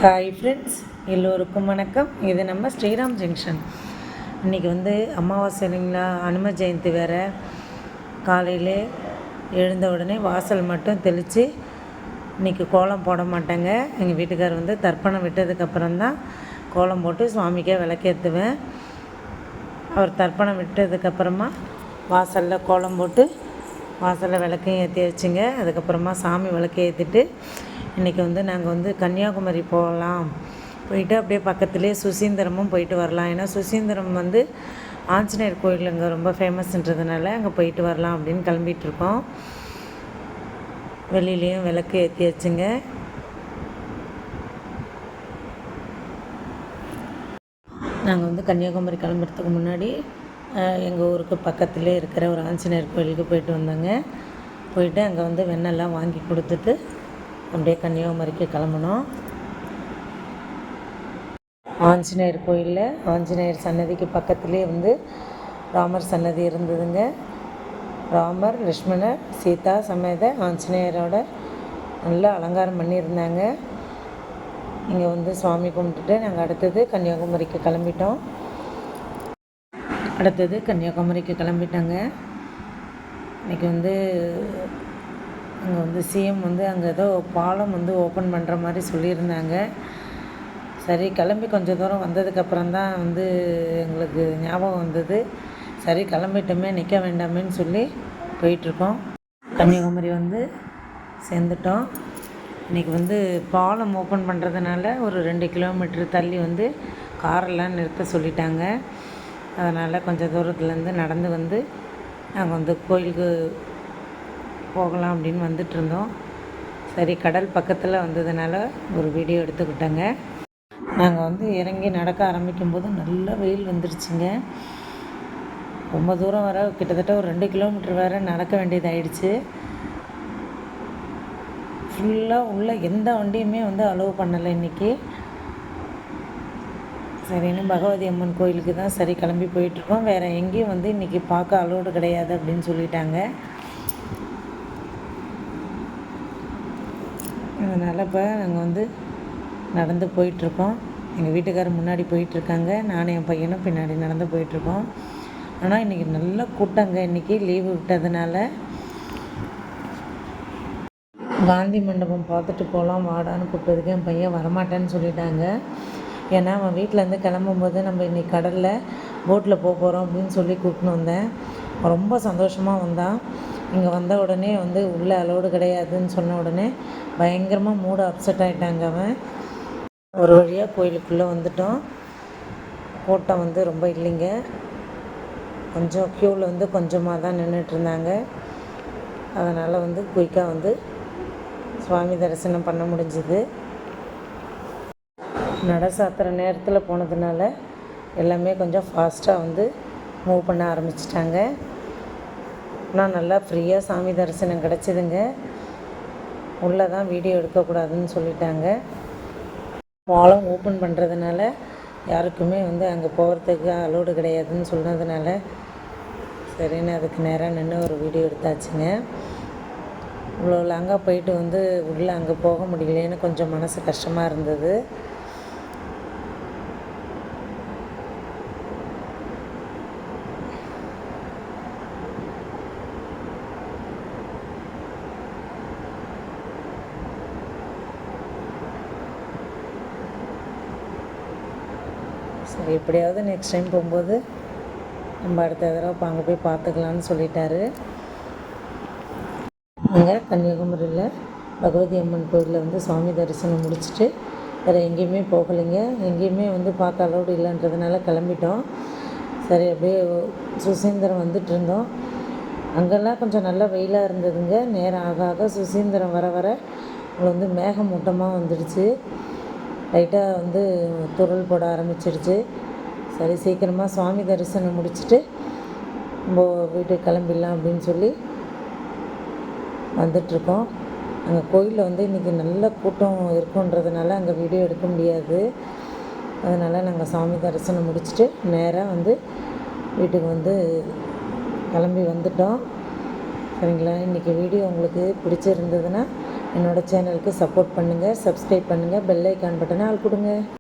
Hi friends, எல்லோருக்கும் வணக்கம். இது நம்ம ஸ்ரீராம் ஜங்ஷன். இன்றைக்கி அமாவாசை இல்லைங்களா, அனும ஜெயந்தி வேறு. காலையில் எழுந்த உடனே வாசல் மட்டும் தெளித்து இன்றைக்கி கோலம் போட மாட்டேங்க. எங்கள் வீட்டுக்கார் தர்ப்பணம் விட்டதுக்கப்புறம்தான் கோலம் போட்டு சுவாமிக்கே விளக்கேற்றுவேன். அவர் தர்ப்பணம் விட்டதுக்கப்புறமா வாசலில் கோலம் போட்டு வாசலில் விளக்கையும் ஏற்றி வச்சுங்க. அதுக்கப்புறமா சாமி விளக்கை ஏற்றிட்டு இன்றைக்கி நாங்கள் கன்னியாகுமரி போகலாம், போயிட்டு அப்படியே பக்கத்துலேயே சுசீந்திரமும் போயிட்டு வரலாம். ஏன்னா சுசீந்திரம் ஆஞ்சநேயர் கோயில் அங்கே ரொம்ப ஃபேமஸ்ன்றதுனால அங்கே போயிட்டு வரலாம் அப்படின்னு கிளம்பிகிட்ருக்கோம். வெளியிலையும் விளக்கு ஏற்றி வச்சுங்க. நாங்கள் கன்னியாகுமரி கிளம்புறதுக்கு முன்னாடி எங்கள் ஊருக்கு பக்கத்துலேயே இருக்கிற ஒரு ஆஞ்சநேயர் கோயிலுக்கு போயிட்டு வந்தோங்க. போயிட்டு அங்கே வெண்ணெல்லாம் வாங்கி கொடுத்துட்டு அப்படியே கன்னியாகுமரிக்கு கிளம்புனோம். ஆஞ்சநேயர் கோயிலில் ஆஞ்சநேயர் சன்னதிக்கு பக்கத்துலேயே ராமர் சன்னதி இருந்ததுங்க. ராமர், லக்ஷ்மணர், சீதா சமேத ஆஞ்சநேயரோட நல்லா அலங்காரம் பண்ணியிருந்தாங்க. இங்கே சுவாமி கும்பிட்டுட்டு நாங்கள் அடுத்தது கன்னியாகுமரிக்கு கிளம்பிட்டோங்க. இன்றைக்கி அங்கே சிஎம் அங்கே ஏதோ பாலம் ஓப்பன் பண்ணுற மாதிரி சொல்லியிருந்தாங்க. சரி, கிளம்பி கொஞ்சம் தூரம் வந்ததுக்கப்புறம்தான் எங்களுக்கு ஞாபகம் வந்தது. சரி கிளம்பிட்டோமே, நிற்க வேண்டாமேன்னு சொல்லி போயிட்டுருக்கோம். கன்னியாகுமரி சேர்ந்துட்டோம். இன்றைக்கி பாலம் ஓப்பன் பண்ணுறதுனால ஒரு 2 கிலோமீட்டர் தள்ளி காரெல்லாம் நிறுத்த சொல்லிட்டாங்க. அதனால் கொஞ்சம் தூரத்துலேருந்து நடந்து நாங்கள் கோயிலுக்கு போகலாம் அப்படின்னு வந்துட்டுருந்தோம். சரி, கடல் பக்கத்தில் வந்ததுனால ஒரு வீடியோ எடுத்துக்கிட்டோங்க. நாங்கள் இறங்கி நடக்க ஆரம்பிக்கும்போது நல்ல வெயில் வந்துருச்சுங்க. ரொம்ப தூரம் வர கிட்டத்தட்ட ஒரு 2 கிலோமீட்டர் வேறு நடக்க வேண்டியதாகிடுச்சு. ஃபுல்லாக உள்ள எந்த வண்டியுமே அலோவ் பண்ணலை இன்றைக்கி. சரின்னு பகவதி அம்மன் கோயிலுக்கு தான் சரி கிளம்பி போயிட்டுருக்கோம். வேறு எங்கேயும் இன்றைக்கி பார்க்க அலோடு கிடையாது அப்படின்னு சொல்லிட்டாங்க. அதனால் இப்போ நாங்கள் நடந்து போயிட்டுருக்கோம். எங்கள் வீட்டுக்காரர் முன்னாடி போயிட்டுருக்காங்க, நானும் என் பையனும் பின்னாடி நடந்து போயிட்டுருக்கோம். ஆனால் இன்றைக்கி நல்ல கூட்டங்க. இன்றைக்கி லீவு விட்டதுனால காந்தி மண்டபம் பார்த்துட்டு போகலாம் வாடான்னு கூப்பிட்டதுக்கு என் பையன் வரமாட்டேன்னு சொல்லிட்டாங்க. ஏன்னா அவன் வீட்டிலேருந்து கிளம்பும்போது நம்ம இன்றைக்கி கடலில் போட்டில் போகிறோம் அப்படின்னு சொல்லி கூப்பிட்டு வந்தேன். ரொம்ப சந்தோஷமாக வந்தான். இங்கே வந்த உடனே உள்ளே அலோடு கிடையாதுன்னு சொன்ன உடனே பயங்கரமாக மூடு அப்செட் ஆகிட்டாங்க. அவன் ஒரு வழியாக கோயிலுக்குள்ளே வந்துட்டோம். கூட்டம் ரொம்ப இல்லைங்க. கொஞ்சம் க்யூவில் கொஞ்சமாக தான் நின்றுட்டுருந்தாங்க. அதனால் குயிக்காக சுவாமி தரிசனம் பண்ண முடிஞ்சுது. நட சாத்துற நேரத்தில் போனதுனால எல்லாமே கொஞ்சம் ஃபாஸ்ட்டாக மூவ் பண்ண ஆரம்பிச்சிட்டாங்க. ஆனால் நல்லா ஃப்ரீயாக சாமி தரிசனம் கிடச்சிதுங்க. உள்ளே தான் வீடியோ எடுக்கக்கூடாதுன்னு சொல்லிட்டாங்க. பாலம் ஓப்பன் பண்ணுறதுனால யாருக்குமே அங்கே போகிறதுக்கு அலோடு கிடையாதுன்னு சொன்னதுனால சரின்னு அதுக்கு நேராக நின்று ஒரு வீடியோ எடுத்தாச்சுங்க. இவ்வளோ லாங்காக போயிட்டு உள்ளே அங்கே போக முடியலேன்னு கொஞ்சம் மனசு கஷ்டமாக இருந்தது. சரி, எப்படியாவது நெக்ஸ்ட் டைம் போகும்போது நம்ம அடுத்த தடவை இப்போ அங்கே போய் பார்த்துக்கலான்னு சொல்லிட்டாரு. அங்கே கன்னியாகுமரியில் பகவதி அம்மன் கோயிலில் சுவாமி தரிசனம் முடிச்சுட்டு வேறு எங்கேயுமே போகலைங்க. எங்கேயுமே பார்க்க அலோடு இல்லைன்றதுனால கிளம்பிட்டோம். சரி, அப்படியே சுசீந்திரம் வந்துட்டு இருந்தோம். அங்கெல்லாம் கொஞ்சம் நல்லா வெயிலாக இருந்ததுங்க. நேரம் ஆக ஆக சுசீந்திரம் வர வர மேகமூட்டமாக வந்துடுச்சு. லைட்டாக துருள் போட ஆரம்பிச்சிடுச்சு. சரி, சீக்கிரமாக சுவாமி தரிசனம் முடிச்சுட்டு நம்ம வீட்டுக்கு கிளம்பிடலாம் அப்படின்னு சொல்லி வந்துட்ருக்கோம். அங்கே கோயிலில் இன்றைக்கி நல்ல கூட்டம் இருக்குன்றதுனால அங்கே வீடியோ எடுக்க முடியாது. அதனால் நாங்கள் சாமி தரிசனம் முடிச்சுட்டு நேராக வீட்டுக்கு கிளம்பி வந்துட்டோம். சரிங்களா? இன்றைக்கி வீடியோ உங்களுக்கு பிடிச்சிருந்ததுன்னா என்னோடய சேனலுக்கு சப்போர்ட் பண்ணுங்கள், சப்ஸ்கிரைப் பண்ணுங்கள், பெல் ஐக்கான் பட்டனை ஆள் கொடுங்க.